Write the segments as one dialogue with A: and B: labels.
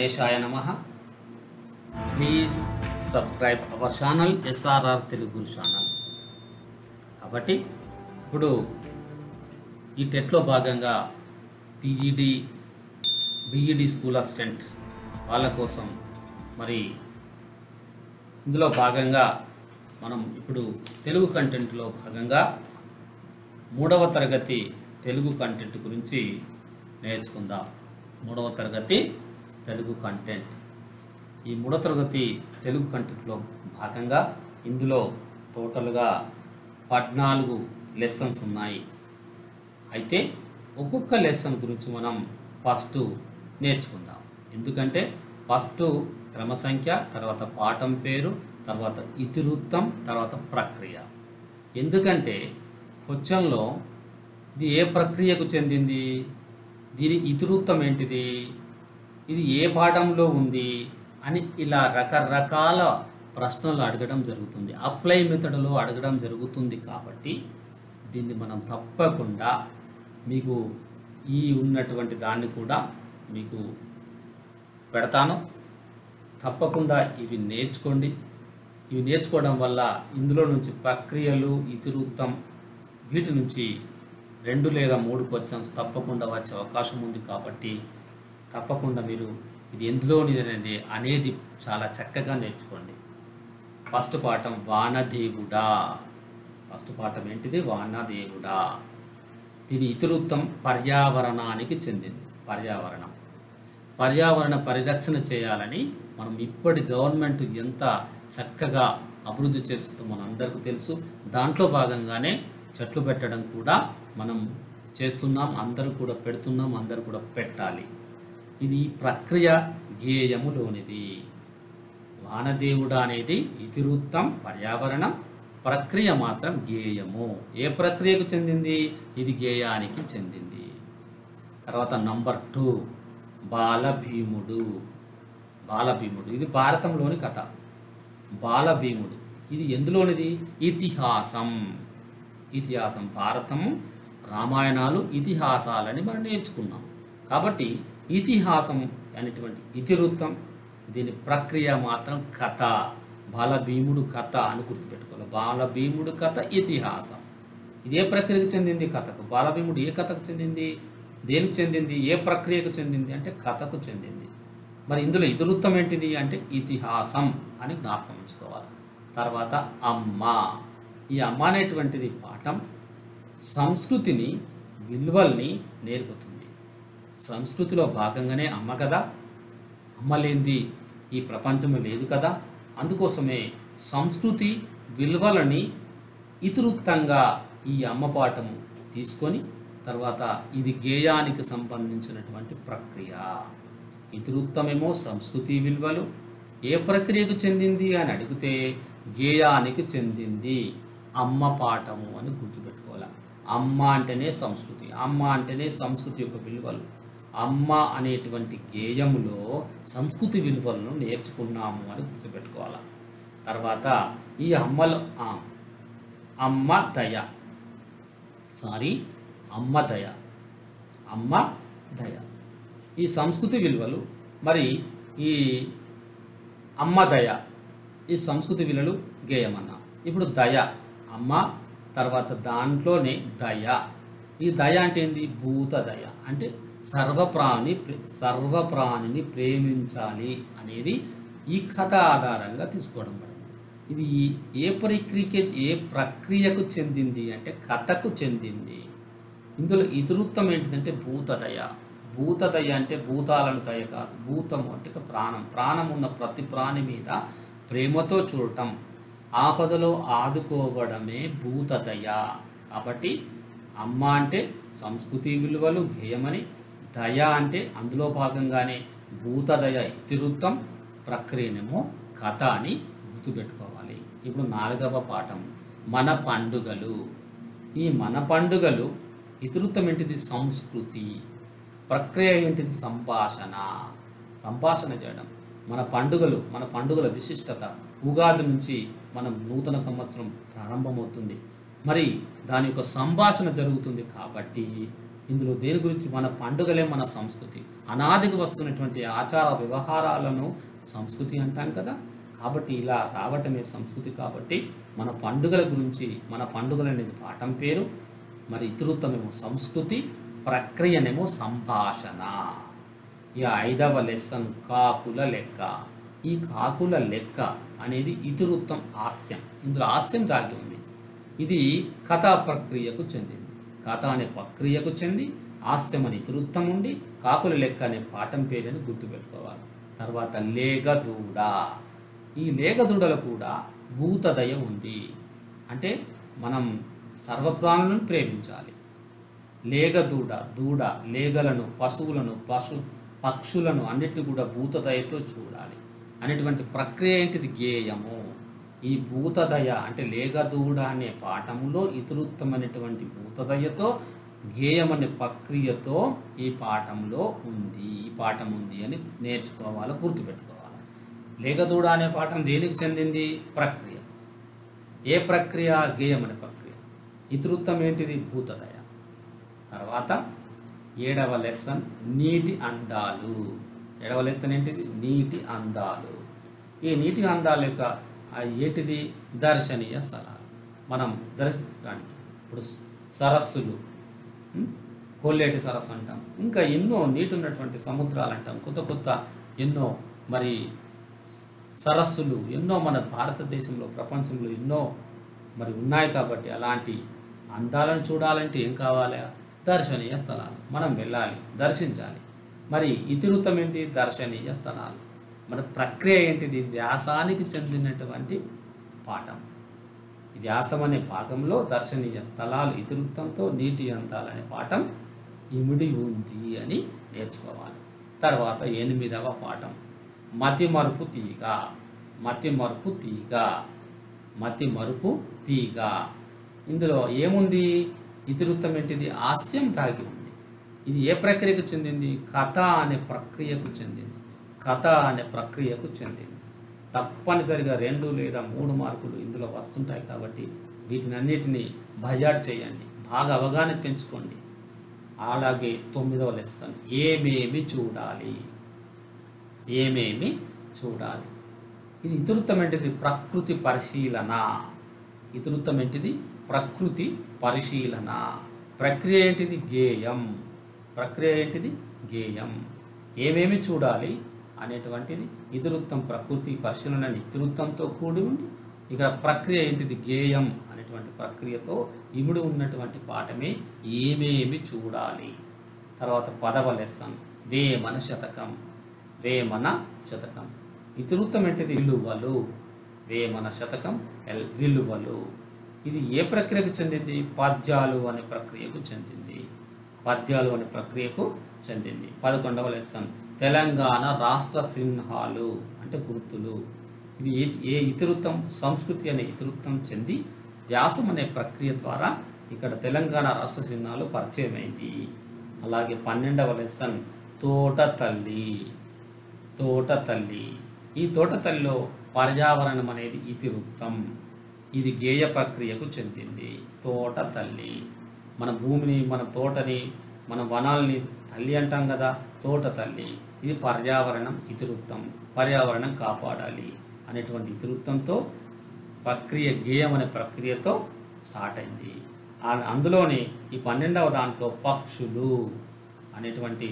A: గణేశాయ నమః. Please subscribe our channel SRR Telugu channel. కాబట్టి ఇప్పుడు ఈ టెట్లో భాగంగా టీజీడీ బీఈడీ స్కూల్ అసిస్టెంట్ వాళ్ళ కోసం మరి ఇందులో భాగంగా మనం ఇప్పుడు తెలుగు కంటెంట్లో భాగంగా 3వ తరగతి తెలుగు కంటెంట్ గురించి నేర్చుకుందాం. 3వ తరగతి తెలుగు కంటెంట్. ఈ 3వ తరగతి తెలుగు కంటెంట్లో భాగంగా ఇందులో టోటల్గా 14 లెసన్స్ ఉన్నాయి. అయితే ఒక్కొక్క లెసన్ గురించి మనం ఫస్ట్ నేర్చుకుందాం. ఎందుకంటే ఫస్ట్ క్రమ సంఖ్య, తర్వాత పాఠం పేరు, తర్వాత ఇతివృత్తం, తర్వాత ప్రక్రియ. ఎందుకంటే క్వశ్చన్లో ఇది ఏ ప్రక్రియకు చెందింది, దీని ఇతివృత్తం ఏంటిది, ఇది ఏ పాఠంలో ఉంది అని ఇలా రకరకాల ప్రశ్నలు అడగడం జరుగుతుంది. అప్లై మెథడ్లో అడగడం జరుగుతుంది. కాబట్టి దీన్ని మనం తప్పకుండా మీకు ఈ ఉన్నటువంటి దాన్ని కూడా మీకు పెడతాను. తప్పకుండా ఇవి నేర్చుకోండి. ఇవి నేర్చుకోవడం వల్ల ఇందులో నుంచి ప్రక్రియలు, ఇతివృత్తం వీటి నుంచి 2 లేదా 3 క్వశ్చన్స్ తప్పకుండా వచ్చే అవకాశం ఉంది. కాబట్టి తప్పకుండా మీరు ఇది ఎందులోని అనేది చాలా చక్కగా నేర్చుకోండి. ఫస్ట్ పాఠం వానదేవుడా. ఫస్ట్ పాఠం ఏంటిది? వానదేవుడా. దీని ఇతివృత్తం పర్యావరణానికి చెందింది. పర్యావరణ పరిరక్షణ చేయాలని మనం ఇప్పటి గవర్నమెంట్ ఎంత చక్కగా అభివృద్ధి చేస్తుందో మనందరికీ తెలుసు. దాంట్లో భాగంగానే చెట్లు పెట్టడం కూడా మనం చేస్తున్నాం. అందరూ కూడా పెడుతున్నాం, అందరూ కూడా పెట్టాలి. ఇది ప్రక్రియ గేయములోనిది. వానదేవుడా అనేది ఇతివృత్తం పర్యావరణం, ప్రక్రియ మాత్రం గేయము. ఏ ప్రక్రియకు చెందింది? ఇది గేయానికి చెందింది. తర్వాత నంబర్ 2 బాలభీముడు. ఇది భారతంలోని కథ. బాలభీముడు ఇది ఎందులోనిది? ఇతిహాసం. భారతము, రామాయణాలు ఇతిహాసాలని మనం నేర్చుకున్నాం. కాబట్టి ఇతిహాసం అనేటువంటి ఇతివృత్తం, దీని ప్రక్రియ మాత్రం కథ. బాలభీముడు కథ అని గుర్తుపెట్టుకోవాలి. బాలభీముడు కథ ఇతిహాసం. ఇది ఏ ప్రక్రియకు చెందింది? కథకు. బాలభీముడు ఏ కథకు చెందింది? దేనికి చెందింది? ఏ ప్రక్రియకు చెందింది అంటే కథకు చెందింది. మరి ఇందులో ఇతివృత్తం ఏంటిది అంటే ఇతిహాసం అని జ్ఞాపకం ఉంచుకోవాలి. తర్వాత అమ్మ. ఈ అమ్మ అనేటువంటిది పాఠం సంస్కృతిని, విలువల్ని నేర్పుతుంది. సంస్కృతిలో భాగంగానే అమ్మ కదా. అమ్మ లేనిది ఈ ప్రపంచం లేదు కదా. అందుకోసమే సంస్కృతి విలువలని ఇతివృత్తంగా ఈ అమ్మ పాఠము తీసుకొని తర్వాత ఇది గేయానికి సంబంధించినటువంటి ప్రక్రియ. ఇతివృత్తమేమో సంస్కృతి విలువలు. ఏ ప్రక్రియకు చెందింది అని అడిగితే గేయానికి చెందింది. అమ్మ పాఠము అని గుర్తుపెట్టుకోవాలి. అమ్మ అంటేనే సంస్కృతి, అమ్మ అంటేనే సంస్కృతి యొక్క విలువలు. అమ్మ అనేటువంటి గేయములో సంస్కృతి విలువలను నేర్చుకున్నాము అని గుర్తుపెట్టుకోవాలి. తర్వాత ఈ అమ్మలో అమ్మ దయ. ఈ సంస్కృతి విలువలు మరి ఈ అమ్మ దయ, ఈ సంస్కృతి విలువలు గేయమన్నా. ఇప్పుడు దయ అమ్మ, తర్వాత దాంట్లోనే దయ. ఈ దయ అంటే ఏంది? భూత దయ. అంటే సర్వప్రాణిని ప్రేమించాలి అనేది ఈ కథ ఆధారంగా తీసుకోవడం పడింది. ఇది ఏ ప్రక్రియకు చెందింది అంటే కథకు చెందింది. ఇందులో ఇతివృత్తం ఏంటిదంటే భూతదయ. భూతదయ అంటే భూతాలను దయ కాదు. భూతము అంటే ప్రాణం ఉన్న ప్రతి ప్రాణి మీద ప్రేమతో చూడటం, ఆపదలో ఆదుకోవడమే భూతదయ. కాబట్టి అమ్మ అంటే సంస్కృతి విలువలు గేయమని, దయ అంటే అందులో భాగంగానే భూతదయ ఇతివృత్తం, ప్రక్రియనేమో కథ అని గుర్తుపెట్టుకోవాలి. ఇప్పుడు 4వ పాఠం మన పండుగలు. ఈ మన పండుగలు ఇతివృత్తం ఏంటిది? సంస్కృతి. ప్రక్రియ ఏంటిది? సంభాషణ చేయడం. మన పండుగల విశిష్టత. ఉగాది నుంచి మనం నూతన సంవత్సరం ప్రారంభమవుతుంది. మరి దాని యొక్క సంభాషణ జరుగుతుంది. కాబట్టి ఇందులో దేని గురించి మన పండుగలే మన సంస్కృతి, అనాదిగా వస్తున్నటువంటి ఆచార వ్యవహారాలను సంస్కృతి అంటాం కదా. కాబట్టి ఇలా రావటమే సంస్కృతి. కాబట్టి మన పండుగల గురించి, మన పండుగలు అనేది పాఠం పేరు, మరి ఇతివృత్తమేమో సంస్కృతి, ప్రక్రియనేమో సంభాషణ. ఇక 5వ లెసన్ కాకుల లెక్క. ఈ కాకుల లెక్క అనేది ఇతివృత్తం హాస్యం. ఇందులో హాస్యం దాగి ఉంది. ఇది కథా ప్రక్రియకు చెందింది. కథ అనే ప్రక్రియకు చెంది హాస్యం అనే ఇతివృత్తం ఉండి కాకుల లెక్క అనే పాఠం పేరుని గుర్తుపెట్టుకోవాలి. తర్వాత లేగదూడ. ఈ లేగదూడలో కూడా భూతదయ ఉంది. అంటే మనం సర్వప్రాణులను ప్రేమించాలి. లేగదూడ, దూడ లేగలను, పశువులను, పక్షులను అన్నిటిని కూడా భూతదయతో చూడాలి అనేటువంటి ప్రక్రియ ఏంటిది? గేయము. ఈ భూతదయ అంటే లేగదూడ అనే పాఠములో ఇతివృత్తమైనటువంటి భూతదయతో గేయం అనే ప్రక్రియతో ఈ పాఠంలో ఉంది, ఈ పాఠం ఉంది అని నేర్చుకోవాలి, గుర్తుపెట్టుకోవాలి. లేగదూడ అనే పాఠం దేనికి చెందింది? ప్రక్రియ. ఏ ప్రక్రియ? గేయం అనే ప్రక్రియ. ఇతివృత్తం ఏంటిది? భూతదయ. తర్వాత 7వ లెసన్ నీటి అందాలు. 7వ లెసన్ ఏంటిది? నీటి అందాలు. ఈ నీటి అందాల యొక్క ఏంటిది? దర్శనీయ స్థలాలు. మనం దర్శించడానికి ఇప్పుడు సరస్సులు, కొల్లేటి సరస్సు అంటాం, ఇంకా ఎన్నో నీటి ఉన్నటువంటి సముద్రాలు అంటాం, కొత్త కొత్త ఎన్నో మరి సరస్సులు ఎన్నో మన భారతదేశంలో, ప్రపంచంలో ఎన్నో మరి ఉన్నాయి. కాబట్టి అలాంటి అందాలను చూడాలంటే ఏం కావాలి? దర్శనీయ స్థలాలు. మనం వెళ్ళాలి, దర్శించాలి. మరి ఇతివృత్తం ఏంటి? దర్శనీయ స్థలాలు. మన ప్రక్రియ ఏంటిది? వ్యాసానికి చెందినటువంటి పాఠం. ఈ వ్యాసం అనే భాగంలో దర్శనీయ స్థలాలు ఇతివృత్తంతో నీటి అందాలు అనే పాఠం ఇమిడి ఉంది అని నేర్చుకోవాలి. తర్వాత 8వ పాఠం మతిమరుపు తీగ. మతిమరుపు తీగ. మతిమరుపు తీగ. ఇందులో ఏముంది? ఇతివృత్తం ఏంటిది? హాస్యం దాగి ఉంది. ఇది ఏ ప్రక్రియకు చెందింది? కథ అనే ప్రక్రియకు చెందింది. కథ అనే ప్రక్రియకు చెందింది. తప్పనిసరిగా 2 లేదా 3 మార్కులు ఇందులో వస్తుంటాయి. కాబట్టి వీటిని అన్నిటినీ బజాట్ చేయండి, బాగా అవగాహన పెంచుకోండి. అలాగే 9వ లెసన్ ఏమేమి చూడాలి. ఏమేమి చూడాలి. ఇది ఇతివృత్తం ఏంటిది? ప్రకృతి పరిశీలన. ఇతివృత్తం ఏంటిది? ప్రకృతి పరిశీలన. ప్రక్రియ ఏంటిది? గేయం. ప్రక్రియ ఏంటిది? గేయం. ఏమేమి చూడాలి అనేటువంటిది ఇతివృత్తం. ప్రకృతి పరిశీలన ఇతివృత్తంతో కూడి ఉండి ఇక్కడ ప్రక్రియ ఏంటిది? గేయం అనేటువంటి ప్రక్రియతో ఇముడి ఉన్నటువంటి పాఠమే ఏమేమి చూడాలి. తర్వాత 10వ లెసన్ వేమన శతకం. వేమన శతకం. ఇతివృత్తం ఏంటిది? విలువలు. వేమన శతకం విలువలు. ఇది ఏ ప్రక్రియకు చెందింది? పద్యాలు అనే ప్రక్రియకు చెందింది. పద్యాలు అనే ప్రక్రియకు చెందింది. 11వ లెసన్ తెలంగాణ రాష్ట్ర చిహ్నాలు అంటే గుర్తులు. ఇది ఏ ఇతివృత్తం? సంస్కృతి అనే ఇతివృత్తం చెంది వ్యాసం అనే ప్రక్రియ ద్వారా ఇక్కడ తెలంగాణ రాష్ట్ర చిహ్నాలు పరిచయమైంది. అలాగే 12వ లెసన్ తోట తల్లి. తోట తల్లి. ఈ తోట తల్లిలో పర్యావరణం అనేది ఇతివృత్తం. ఇది గేయ ప్రక్రియకు చెందింది. తోట తల్లి. మన భూమిని, మన తోటని, మన వనాల్ని తల్లి అంటాం కదా, తోట తల్లి. ఇది పర్యావరణం ఇతివృత్తం. పర్యావరణం కాపాడాలి అనేటువంటి ఇతివృత్తంతో ప్రక్రియ గేయం అనే ప్రక్రియతో స్టార్ట్ అయింది. అందులోని ఈ 12వ దాంట్లో పక్షులు అనేటువంటి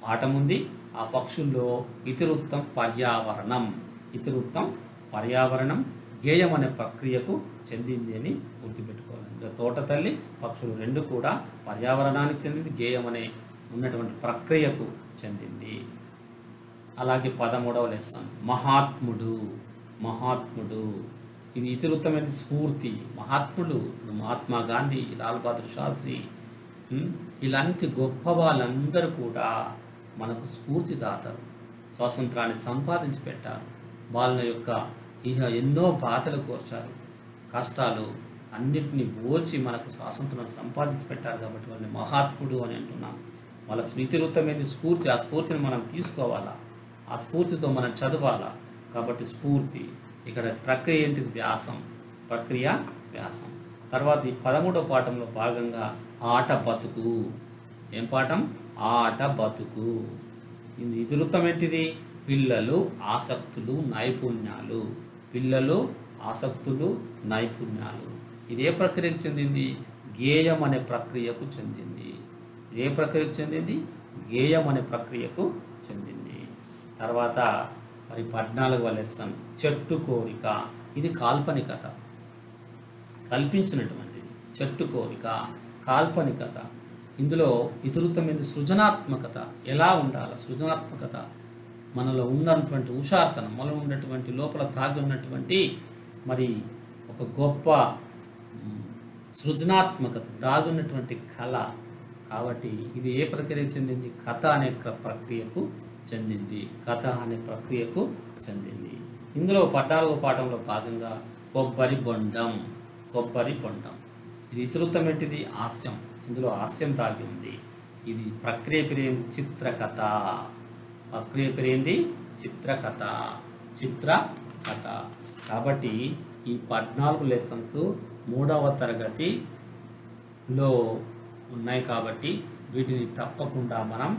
A: పాఠం ఉంది. ఆ పక్షుల్లో ఇతివృత్తం పర్యావరణం. ఇతివృత్తం పర్యావరణం గేయం అనే ప్రక్రియకు చెందింది అని గుర్తుపెట్టుకోవాలి. తోట తల్లి, పక్షులు 2 కూడా పర్యావరణానికి చెందింది, గేయం అనే ఉన్నటువంటి ప్రక్రియకు చెందింది. అలాగే 13వ లెసన్ మహాత్ముడు. మహాత్ముడు. ఇది ఇతివృత్తమైన స్ఫూర్తి. మహాత్ముడు మహాత్మా గాంధీ, లాల్ బహదూర్ శాస్త్రి, ఇలాంటి గొప్ప వాళ్ళందరూ కూడా మనకు స్ఫూర్తిదాతలు. స్వాతంత్రాన్ని సంపాదించి పెట్టారు. వాళ్ళ యొక్క ఎన్నో బాధలు కోర్చారు, కష్టాలు అన్నిటినీ ఓర్చి మనకు స్వాతంత్రం సంపాదించి పెట్టారు. కాబట్టి వాళ్ళని మహాత్ముడు అని అంటున్నాం. వాళ్ళ ఇతివృత్తమైన స్ఫూర్తి. ఆ స్ఫూర్తిని మనం తీసుకోవాలా, ఆ స్ఫూర్తితో మనం చదవాలా. కాబట్టి స్ఫూర్తి. ఇక్కడ ప్రక్రియ ఏంటిది? వ్యాసం. ప్రక్రియ వ్యాసం. తర్వాత ఈ 13వ పాఠంలో భాగంగా ఆట బతుకు. ఏం పాఠం? ఆట బతుకు. ఇతివృత్తం ఏంటిది? పిల్లలు, ఆసక్తులు, నైపుణ్యాలు. పిల్లలు, ఆసక్తులు, నైపుణ్యాలు. ఇది ఏ ప్రక్రియకు చెందింది? గేయం అనే ప్రక్రియకు చెందింది. ఏ ప్రక్రియకు చెందింది? గేయం అనే ప్రక్రియకు చెందింది. తర్వాత మరి 14వ లెసన్ చెట్టు కోరిక. ఇది కాల్పనికత, కల్పించినటువంటిది. చెట్టు కోరిక కాల్పనికత. ఇందులో ఇతివృత్తం ఏంది? సృజనాత్మకత. ఎలా ఉండాలి? సృజనాత్మకత మనలో ఉన్నటువంటి హుషార్తనం, మనలో ఉన్నటువంటి లోపల తాగి ఉన్నటువంటి మరి ఒక గొప్ప సృజనాత్మకత దాగున్నటువంటి కళ. కాబట్టి ఇది ఏ ప్రక్రియకు చెందింది? కథ అనే ప్రక్రియకు చెందింది. కథ అనే ప్రక్రియకు చెందింది. ఇందులో 14వ పాఠంలో భాగంగా కొబ్బరి బొండం. కొబ్బరి బొండం ఇది ఇతివృత్తం ఏంటిది? హాస్యం. ఇందులో హాస్యం దాగి ఉంది. ఇది ప్రక్రియ పేరేంది? చిత్రకథ. ప్రక్రియ పేరేంది? చిత్రకథ. చిత్రకథ. కాబట్టి ఈ 14 లెసన్స్ 3వ తరగతిలో ఉన్నాయి. కాబట్టి వీటిని తప్పకుండా మనం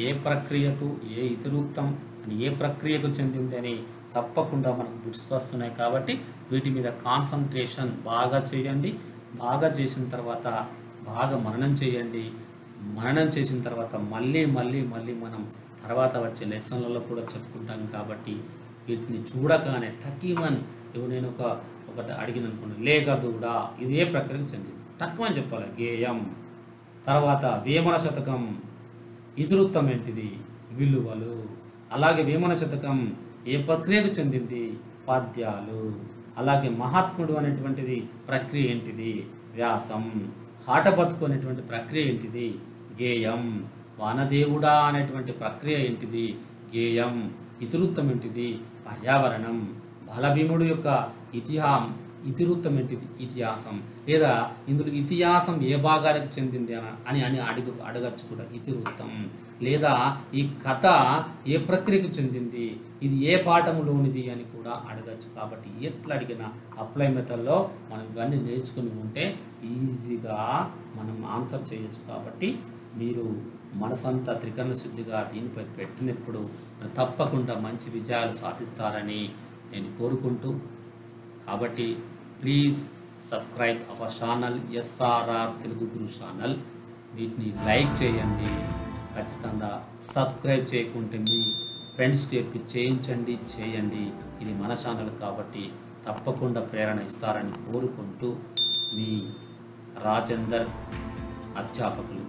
A: ఏ ప్రక్రియకు, ఏ ఇతివృత్తం అని ఏ ప్రక్రియకు చెందింది అని తప్పకుండా మనకు బిట్స్ వస్తున్నాయి. కాబట్టి వీటి మీద కాన్సన్ట్రేషన్ బాగా చేయండి. బాగా చేసిన తర్వాత బాగా మననం చేయండి. మననం చేసిన తర్వాత మళ్ళీ మనం తర్వాత వచ్చే లెసన్లలో కూడా చెప్పుకుంటాం. కాబట్టి వీటిని చూడగానే టకీమన్ నేను ఒకటి అడిగిన అనుకోండి, లేగదూడ. ఇది ఏ ప్రక్రియకు చెందింది? టక్కుమని చెప్పాలి. గేయం. తర్వాత వేమన శతకం. ఇతివృత్తం ఏంటిది? విలువలు. అలాగే వేమన శతకం ఏ ప్రక్రియకు చెందింది? పద్యాలు. అలాగే మహాత్ముడు అనేటువంటిది ప్రక్రియ ఏంటిది? వ్యాసం. ఆట బతుకు అనేటువంటి ప్రక్రియ ఏంటిది? గేయం. వానదేవుడా అనేటువంటి ప్రక్రియ ఏంటిది? గేయం. ఇతివృత్తం ఏంటిది? పర్యావరణం. బలభీముడు యొక్క ఇతివృత్తం ఏంటిది? ఇతిహాసం. లేదా ఇందులో ఇతిహాసం ఏ భాగానికి చెందింది అని అడగచ్చు కూడా, ఇతివృత్తం. లేదా ఈ కథ ఏ ప్రక్రియకు చెందింది, ఇది ఏ పాఠములోనిది అని కూడా అడగచ్చు. కాబట్టి ఎట్లా అడిగినా అప్లై మెథడ్లో మనం ఇవన్నీ నేర్చుకుని ఉంటే ఈజీగా మనం ఆన్సర్ చేయొచ్చు. కాబట్టి మీరు మనసంతా త్రికరణ శుద్ధిగా దీనిపై పెట్టినప్పుడు తప్పకుండా మంచి విజయాలు సాధిస్తారని నేను కోరుకుంటూ, కాబట్టి please subscribe our channel SRR Telugu Guru channel. వీటిని లైక్ చేయండి. ఖచ్చితంగా సబ్స్క్రైబ్ చేయకుంటే మీ ఫ్రెండ్స్కి చేయండి. ఇది మన ఛానల్ కాబట్టి తప్పకుండా ప్రేరణ ఇస్తారని కోరుకుంటూ మీ రాజేందర్, అధ్యాపకులు.